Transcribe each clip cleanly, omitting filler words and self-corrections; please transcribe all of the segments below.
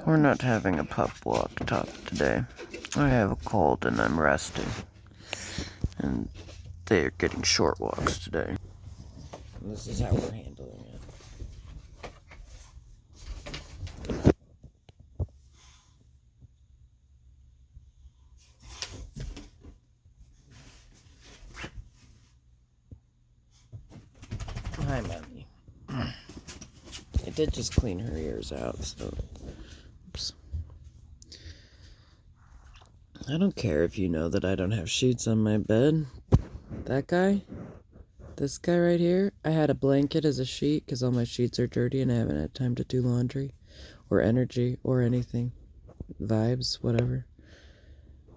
We're not having a pup walk talk today. I have a cold and I'm resting. And they are getting short walks today. And this is how we're handling it. Hi, Mommy. I did just clean her ears out, so... Oops. I don't care if you know that I don't have sheets on my bed. That guy? This guy right here? I had a blanket as a sheet because all my sheets are dirty and I haven't had time to do laundry. Or energy, or anything. Vibes, whatever.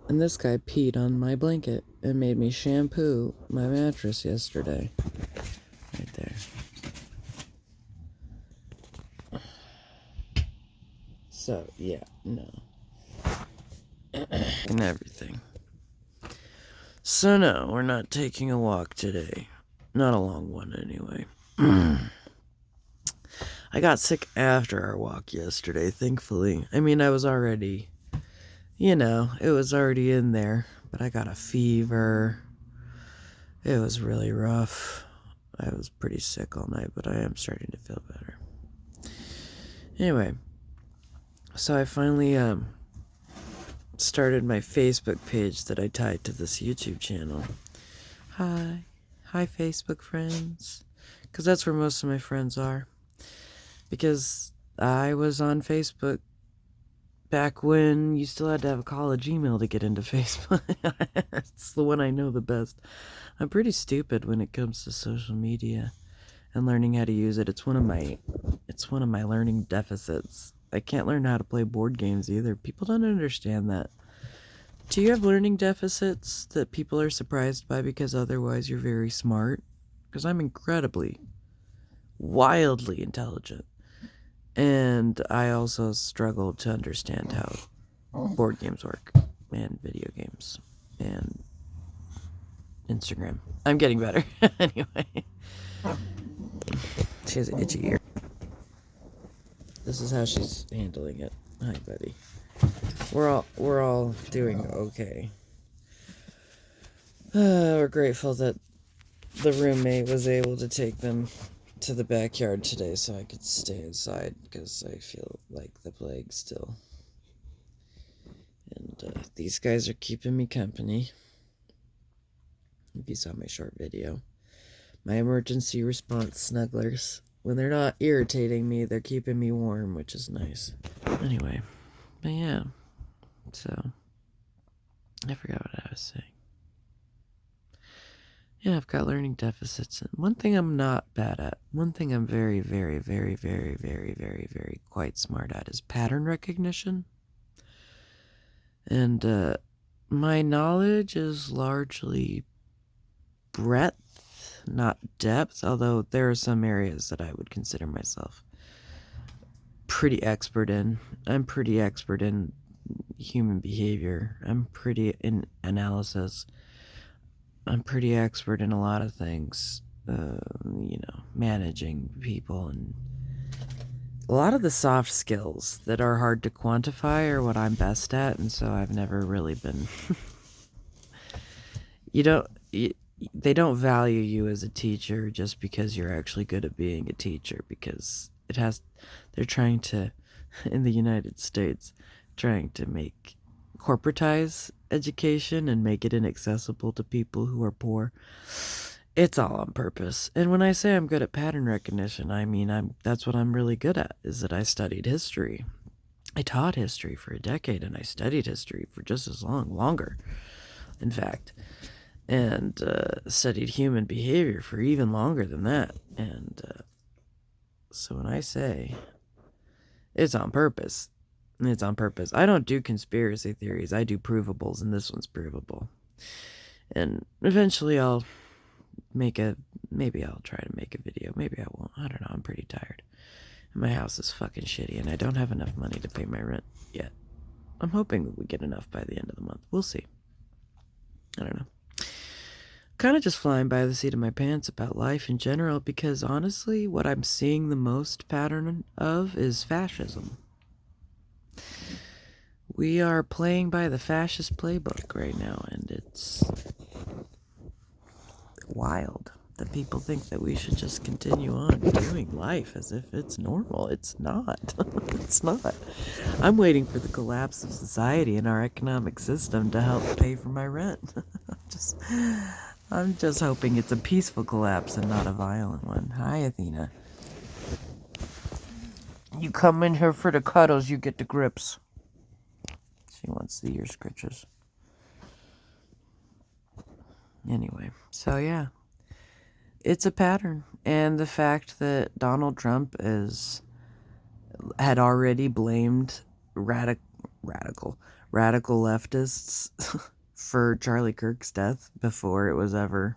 And this guy peed on my blanket and made me shampoo my mattress yesterday. Right there. So, yeah, no. And everything. So, no, we're not taking a walk today. Not a long one, anyway. I got sick after our walk yesterday, thankfully. I mean, I was already, it was already in there. But I got a fever. It was really rough. I was pretty sick all night, but I am starting to feel better. Anyway, so I finally started my Facebook page that I tied to this YouTube channel. Hi Facebook friends, because that's where most of my friends are. Because I was on Facebook back when you still had to have a college email to get into Facebook. It's the one I know the best. I'm pretty stupid when it comes to social media and learning how to use it. It's one of my learning deficits. I can't learn how to play board games either. People don't understand that. Do you have learning deficits that people are surprised by because otherwise you're very smart? Because I'm incredibly, wildly intelligent. And I also struggle to understand how board games work, and video games, and Instagram. I'm getting better. Anyway. She has an itchy ear. This is how she's handling it. Hi, buddy. We're all doing okay. We're grateful that the roommate was able to take them to the backyard today so I could stay inside because I feel like the plague still. And these guys are keeping me company. If you saw my short video. My emergency response snugglers. When they're not irritating me, they're keeping me warm, which is nice. Anyway, but yeah. So, I forgot what I was saying. Yeah, I've got learning deficits. And one thing I'm not bad at, one thing I'm very, very, very, very, very, very, very quite smart at is pattern recognition. And my knowledge is largely breadth, not depth, although there are some areas that I would consider myself pretty expert in. I'm pretty expert in human behavior. I'm pretty in analysis. I'm pretty expert in a lot of things, managing people, and a lot of the soft skills that are hard to quantify are what I'm best at, and so I've never really been... They don't value you as a teacher just because you're actually good at being a teacher, because they're trying to, in the United States, trying to corporatize education and make it inaccessible to people who are poor. It's all on purpose. And when I say I'm good at pattern recognition, I mean that's what I'm really good at, is that I studied history. I taught history for a decade, and I studied history for just as longer, in fact. And studied human behavior for even longer than that. And so when I say it's on purpose, it's on purpose. I don't do conspiracy theories. I do provables, and this one's provable. And eventually maybe I'll try to make a video. Maybe I won't. I don't know. I'm pretty tired. And my house is fucking shitty, and I don't have enough money to pay my rent yet. I'm hoping that we get enough by the end of the month. We'll see. I don't know. Kind of just flying by the seat of my pants about life in general, because honestly, what I'm seeing the most pattern of is fascism. We are playing by the fascist playbook right now, and it's wild that people think that we should just continue on doing life as if it's normal. It's not. It's not. I'm waiting for the collapse of society and our economic system to help pay for my rent. I'm just hoping it's a peaceful collapse and not a violent one. Hi, Athena. You come in here for the cuddles, you get the grips. She wants the ear scritches. Anyway, so yeah. It's a pattern. And the fact that Donald Trump had already blamed radical leftists for Charlie Kirk's death before it was ever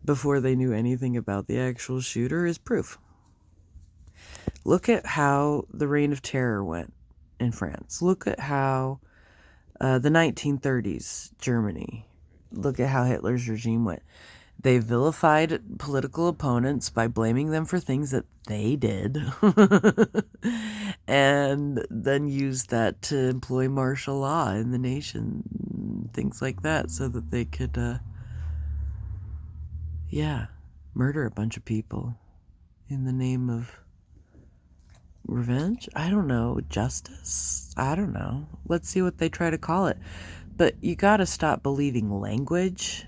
before they knew anything about the actual shooter is proof. Look at how the reign of terror went in France. Look at how the 1930s Germany. Look at how Hitler's regime went. They vilified political opponents by blaming them for things that they did and then used that to employ martial law in the nation, things like that, so that they could, murder a bunch of people in the name of revenge? I don't know. Justice? I don't know. Let's see what they try to call it. But you gotta stop believing language.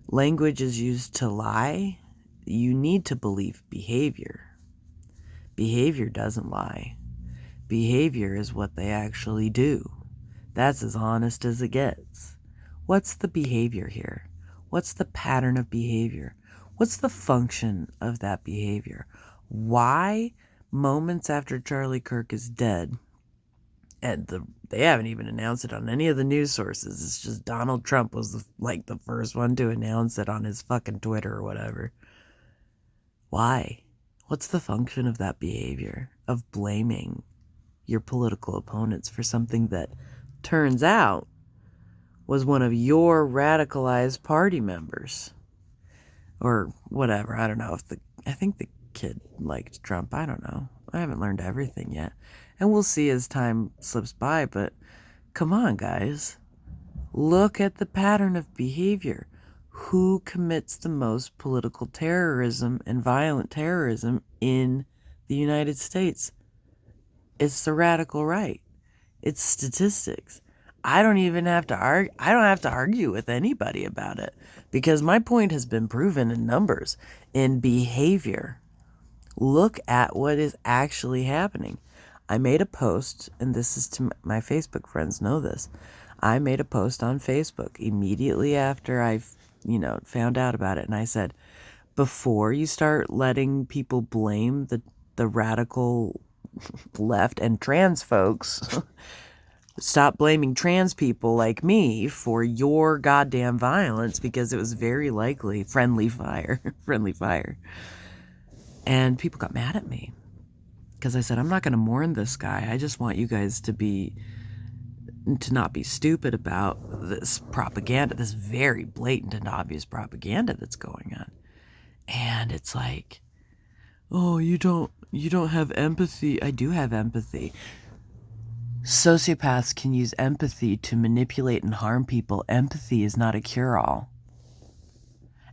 Language is used to lie. You need to believe behavior. Behavior doesn't lie. Behavior is what they actually do. That's as honest as it gets. What's the behavior here? What's the pattern of behavior? What's the function of that behavior? Why, moments after Charlie Kirk is dead, and they haven't even announced it on any of the news sources. It's just Donald Trump was the first one to announce it on his fucking Twitter or whatever. Why? What's the function of that behavior of blaming your political opponents for something that turns out was one of your radicalized party members? Or whatever. I don't know I think the kid liked Trump. I don't know. I haven't learned everything yet. And we'll see as time slips by, but come on, guys. Look at the pattern of behavior. Who commits the most political terrorism and violent terrorism in the United States? It's the radical right. It's statistics. I don't even have to argue. I don't have to argue with anybody about it because my point has been proven in numbers, in behavior. Look at what is actually happening. I made a post, and this is to my Facebook friends know this. I made a post on Facebook immediately after I, found out about it, and I said, before you start letting people blame the radical left and trans folks, stop blaming trans people like me for your goddamn violence because it was very likely friendly fire. And people got mad at me. Because I said, I'm not going to mourn this guy. I just want you guys to not be stupid about this propaganda, this very blatant and obvious propaganda that's going on. And it's like, oh, you don't have empathy. I do have empathy. Sociopaths can use empathy to manipulate and harm people. Empathy is not a cure-all.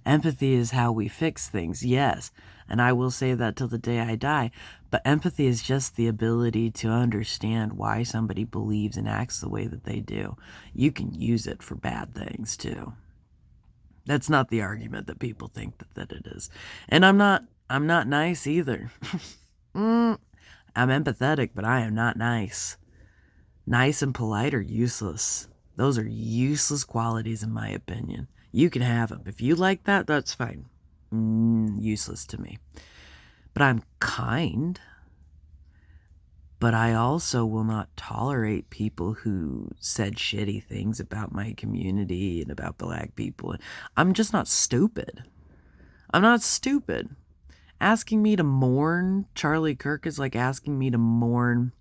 Empathy is how we fix things, yes. And I will say that till the day I die. But empathy is just the ability to understand why somebody believes and acts the way that they do. You can use it for bad things, too. That's not the argument that people think that it is. And I'm not nice either. I'm empathetic, but I am not nice. Nice and polite are useless. Those are useless qualities in my opinion. You can have them. If you like that, that's fine. Useless to me. But I'm kind. But I also will not tolerate people who said shitty things about my community and about black people. I'm just not stupid. I'm not stupid. Asking me to mourn Charlie Kirk is like asking me to mourn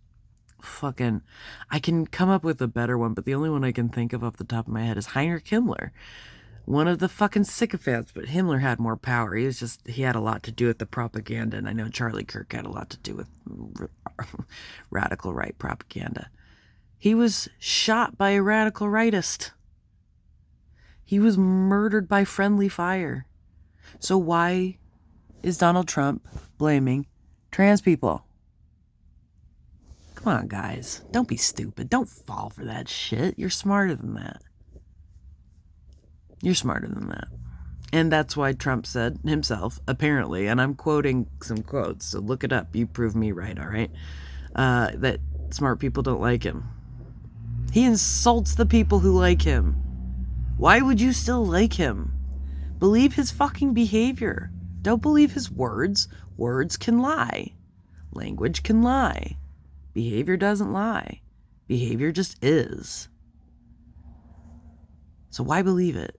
I can come up with a better one, but the only one I can think of off the top of my head is Heinrich Himmler. one of the fucking sycophants, but Himmler had more power. He had a lot to do with the propaganda, and I know Charlie Kirk had a lot to do with radical right propaganda. He was shot by a radical rightist. He was murdered by friendly fire. So why is Donald Trump blaming trans people? Come on, guys. Don't be stupid. Don't fall for that shit. You're smarter than that. You're smarter than that. And that's why Trump said himself, apparently, and I'm quoting some quotes, so look it up. You prove me right, all right? That smart people don't like him. He insults the people who like him. Why would you still like him? Believe his fucking behavior. Don't believe his words. Words can lie. Language can lie. Behavior doesn't lie. Behavior just is. So why believe it?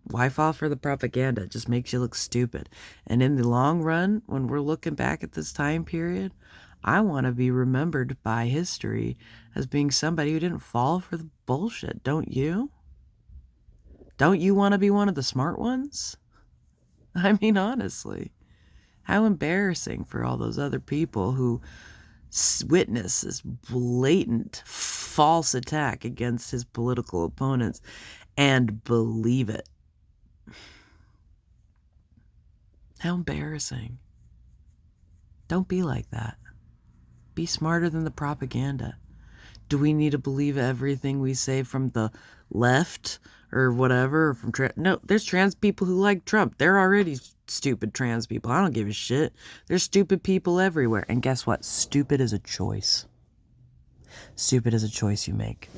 Why fall for the propaganda? It just makes you look stupid. And in the long run, when we're looking back at this time period, I want to be remembered by history as being somebody who didn't fall for the bullshit. Don't you? Don't you want to be one of the smart ones? I mean, honestly, how embarrassing for all those other people who witness this blatant false attack against his political opponents and believe it. How embarrassing. Don't be like that. Be smarter than the propaganda. Do we need to believe everything we say from the left or whatever? Or from no, there's trans people who like Trump. They're already stupid trans people. I don't give a shit. There's stupid people everywhere. And guess what? Stupid is a choice. Stupid is a choice you make.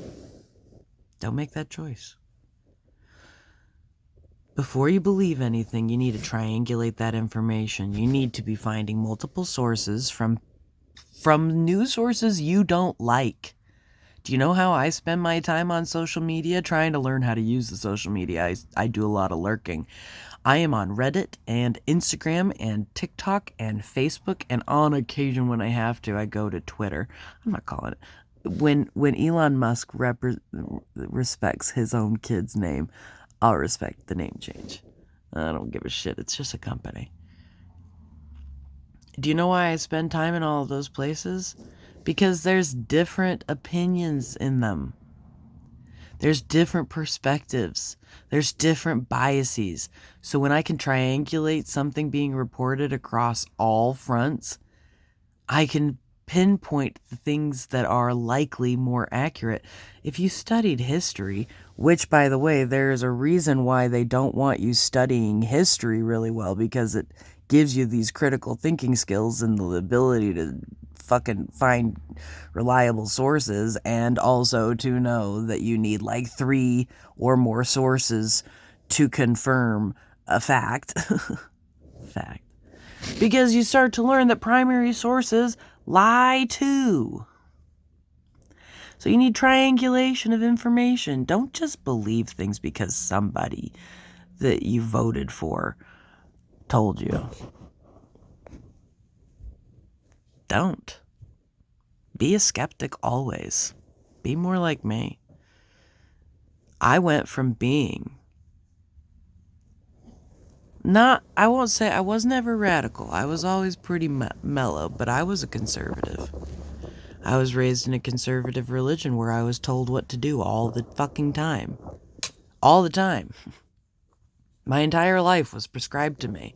Don't make that choice. Before you believe anything, you need to triangulate that information. You need to be finding multiple sources from news sources you don't like. Do you know how I spend my time on social media? Trying to learn how to use the social media. I do a lot of lurking. I am on Reddit and Instagram and TikTok and Facebook, and on occasion when I have to, I go to Twitter. I'm not calling it. When Elon Musk respects his own kid's name, I'll respect the name change. I don't give a shit. It's just a company. Do you know why I spend time in all of those places? Because there's different opinions in them. There's different perspectives. There's different biases. So when I can triangulate something being reported across all fronts, I can pinpoint the things that are likely more accurate. If you studied history, which, by the way, there's a reason why they don't want you studying history really well, because it gives you these critical thinking skills and the ability to fucking find reliable sources, and also to know that you need like 3 or more sources to confirm a fact. Fact. Because you start to learn that primary sources lie too. So you need triangulation of information. Don't just believe things because somebody that you voted for told you. Don't. Be a skeptic always. Be more like me. I went from being I won't say I was never radical. I was always pretty mellow, but I was a conservative. I was raised in a conservative religion where I was told what to do all the fucking time. All the time. My entire life was prescribed to me.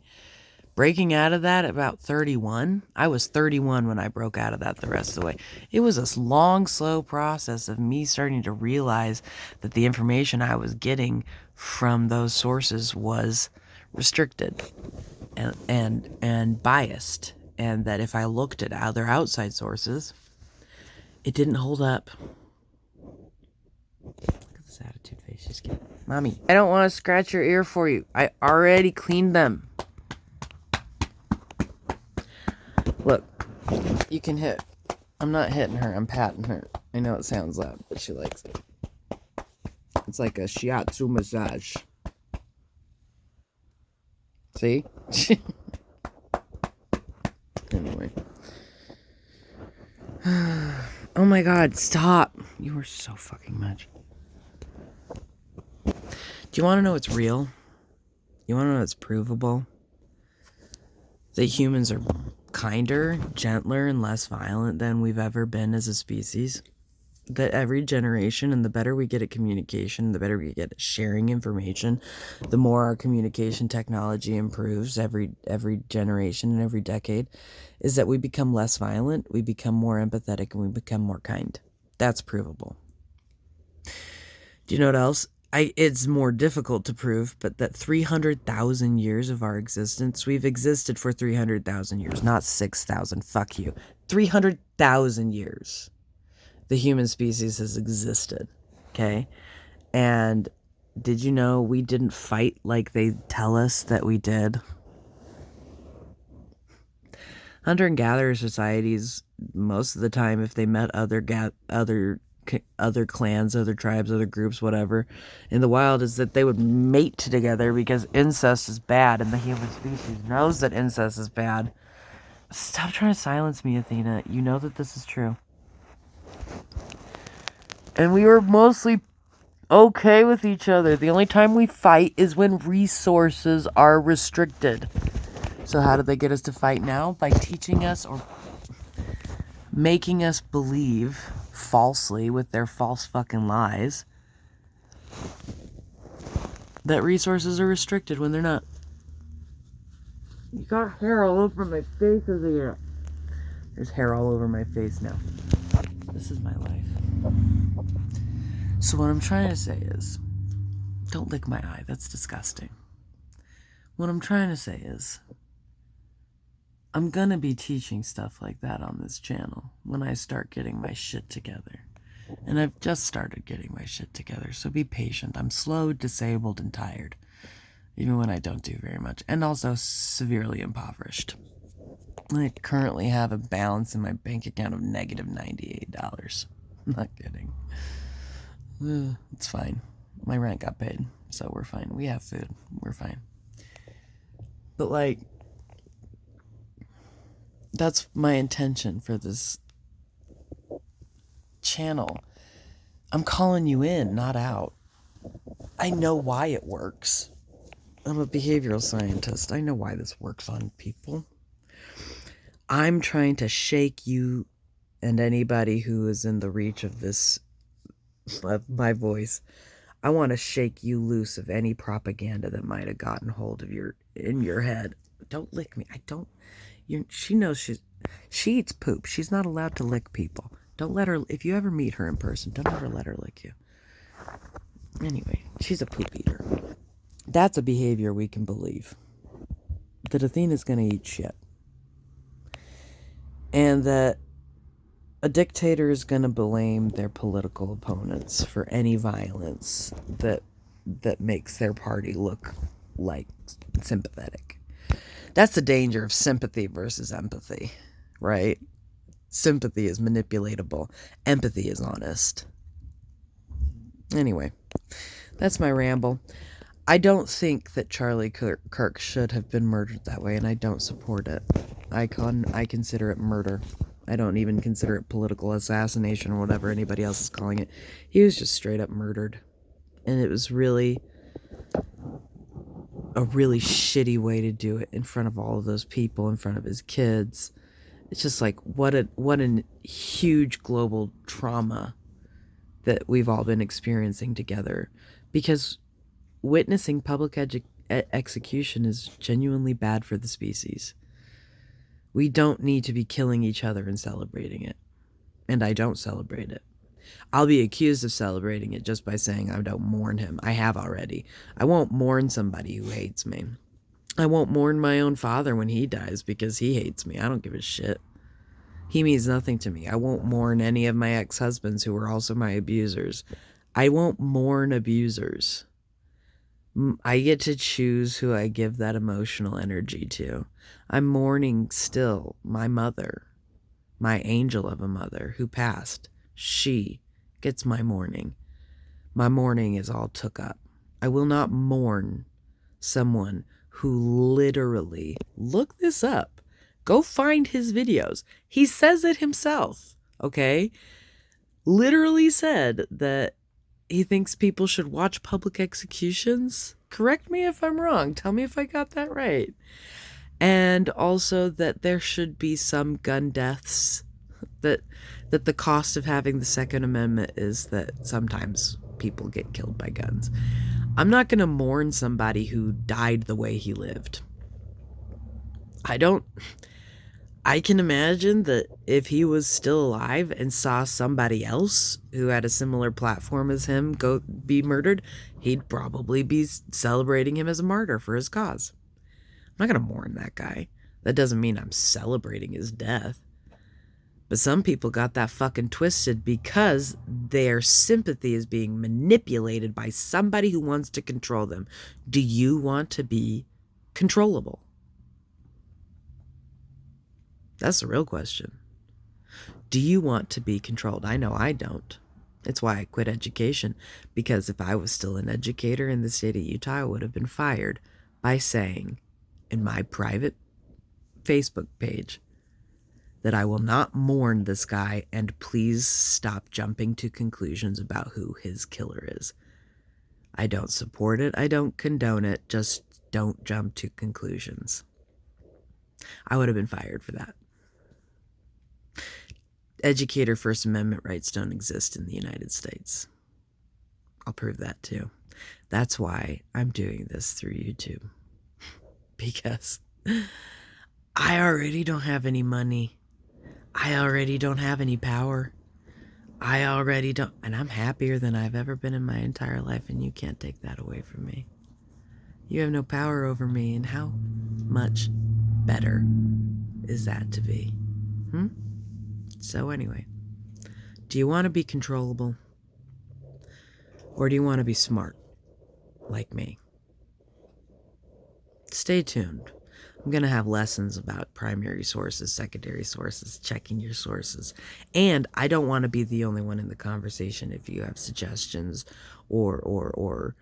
Breaking out of that at about 31, I was 31 when I broke out of that the rest of the way. It was a long, slow process of me starting to realize that the information I was getting from those sources was restricted and biased, and that if I looked at other outside sources, it didn't hold up. Look at this attitude face she's getting. Mommy, I don't want to scratch your ear for you. I already cleaned them. Look, you can hit. I'm not hitting her, I'm patting her. I know it sounds loud, but she likes it. It's like a shiatsu massage. See? Anyway. Oh my god, stop. You are so fucking much. Do you want to know what's real? You want to know what's provable? That humans are kinder, gentler, and less violent than we've ever been as a species. That every generation, and the better we get at communication, the better we get at sharing information, the more our communication technology improves every generation and every decade, is that we become less violent, we become more empathetic, and we become more kind. That's provable. Do you know what else? It's more difficult to prove, but that 300,000 years of our existence, we've existed for 300,000 years, not 6,000. Fuck you. 300,000 years. The human species has existed, okay? And did you know we didn't fight like they tell us that we did? Hunter and gatherer societies, most of the time, if they met other clans, other tribes, other groups, whatever, in the wild, is that they would mate together because incest is bad, and the human species knows that incest is bad. Stop trying to silence me, Athena. You know that this is true. And we were mostly okay with each other. The only time we fight is when resources are restricted. So how do they get us to fight now? By teaching us or making us believe falsely with their false fucking lies that resources are restricted when they're not. You got hair all over my face as a year. There's hair all over my face now. This is my life. So what I'm trying to say is, don't lick my eye. That's disgusting. What I'm trying to say is, I'm gonna be teaching stuff like that on this channel when I start getting my shit together. And I've just started getting my shit together, so be patient. I'm slow, disabled, and tired, even when I don't do very much, and also severely impoverished. I currently have a balance in my bank account of negative $98. I'm not kidding. It's fine. My rent got paid, so we're fine. We have food. We're fine. But, like, that's my intention for this channel. I'm calling you in, not out. I know why it works. I'm a behavioral scientist. I know why this works on people. I'm trying to shake you and anybody who is in the reach of this, of my voice. I want to shake you loose of any propaganda that might have gotten hold of in your head. Don't lick me. She knows she eats poop. She's not allowed to lick people. Don't let her, if you ever meet her in person, don't ever let her lick you. Anyway, she's a poop eater. That's a behavior we can believe. That Athena's going to eat shit. And that a dictator is going to blame their political opponents for any violence that makes their party look like sympathetic. That's the danger of sympathy versus empathy, right? Sympathy is manipulatable. Empathy is honest. Anyway, that's my ramble. I don't think that Charlie Kirk should have been murdered that way, and I don't support it. I consider it murder. I don't even consider it political assassination or whatever anybody else is calling it. He was just straight up murdered. And it was really a really shitty way to do it in front of all of those people, in front of his kids. It's just like, what a huge global trauma that we've all been experiencing together. Because witnessing public execution is genuinely bad for the species. We don't need to be killing each other and celebrating it. And I don't celebrate it. I'll be accused of celebrating it just by saying I don't mourn him. I have already. I won't mourn somebody who hates me. I won't mourn my own father when he dies because he hates me. I don't give a shit. He means nothing to me. I won't mourn any of my ex-husbands who were also my abusers. I won't mourn abusers. I get to choose who I give that emotional energy to. I'm mourning still my mother, my angel of a mother who passed. She gets my mourning. My mourning is all took up. I will not mourn someone who literally, look this up, go find his videos. He says it himself, okay? Literally said that he thinks people should watch public executions. Correct me if I'm wrong. Tell me if I got that right. And also that there should be some gun deaths, that the cost of having the Second Amendment is that sometimes people get killed by guns. I'm not going to mourn somebody who died the way he lived. I can imagine that if he was still alive and saw somebody else who had a similar platform as him be murdered, he'd probably be celebrating him as a martyr for his cause. I'm not going to mourn that guy. That doesn't mean I'm celebrating his death. But some people got that fucking twisted because their sympathy is being manipulated by somebody who wants to control them. Do you want to be controllable? That's the real question. Do you want to be controlled? I know I don't. It's why I quit education, because if I was still an educator in the state of Utah, I would have been fired by saying in my private Facebook page that I will not mourn this guy and please stop jumping to conclusions about who his killer is. I don't support it. I don't condone it. Just don't jump to conclusions. I would have been fired for that. Educator First Amendment rights don't exist in the United States. I'll prove that too. That's why I'm doing this through YouTube. Because I already don't have any money. I already don't have any power. I already don't, and I'm happier than I've ever been in my entire life, and you can't take that away from me. You have no power over me, and how much better is that to be? So anyway, do you want to be controllable? Or do you want to be smart, like me? Stay tuned. I'm going to have lessons about primary sources, secondary sources, checking your sources. And I don't want to be the only one in the conversation. If you have suggestions or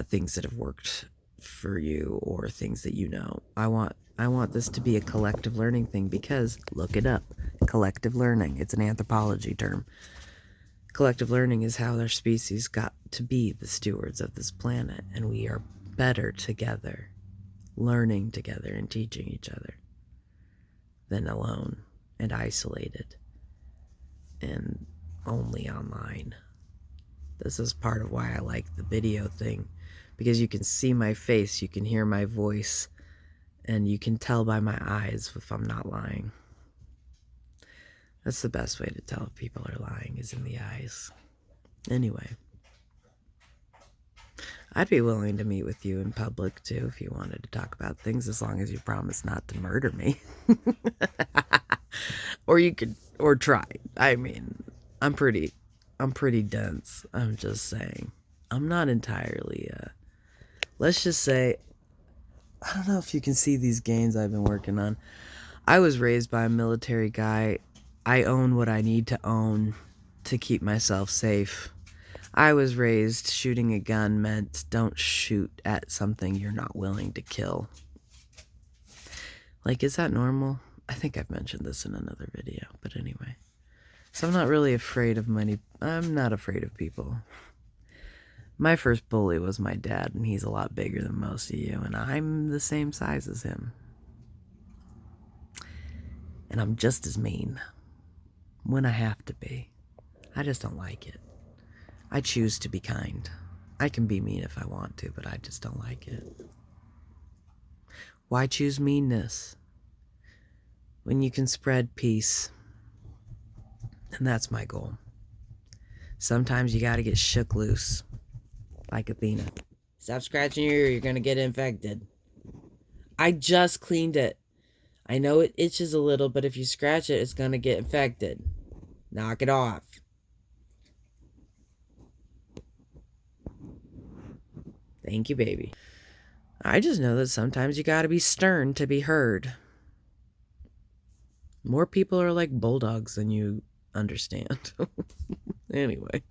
things that have worked for you or things that you know, I want this to be a collective learning thing, because look it up. Collective learning. It's an anthropology term. Collective learning is how our species got to be the stewards of this planet, and we are better together, learning together and teaching each other, than alone and isolated and only online. This is part of why I like the video thing, because you can see my face, you can hear my voice, and you can tell by my eyes if I'm not lying. That's the best way to tell if people are lying, is in the eyes. Anyway, I'd be willing to meet with you in public too if you wanted to talk about things, as long as you promise not to murder me. or try. I mean, I'm pretty dense. I'm just saying. I'm not entirely let's just say, I don't know if you can see these gains I've been working on. I was raised by a military guy. I own what I need to own to keep myself safe. I was raised shooting a gun meant don't shoot at something you're not willing to kill. Like, is that normal? I think I've mentioned this in another video, but anyway. So I'm not really afraid of money. I'm not afraid of people. My first bully was my dad, and he's a lot bigger than most of you, and I'm the same size as him. And I'm just as mean when I have to be. I just don't like it. I choose to be kind. I can be mean if I want to, but I just don't like it. Why choose meanness when you can spread peace? And that's my goal. Sometimes you gotta get shook loose, like Athena. Stop scratching your ear, you're gonna get infected. I just cleaned it. I know it itches a little, but if you scratch it, it's gonna get infected. Knock it off. Thank you, baby. I just know that sometimes you gotta be stern to be heard. More people are like bulldogs than you understand. Anyway.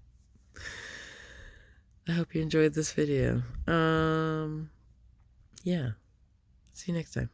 I hope you enjoyed this video. Yeah. See you next time.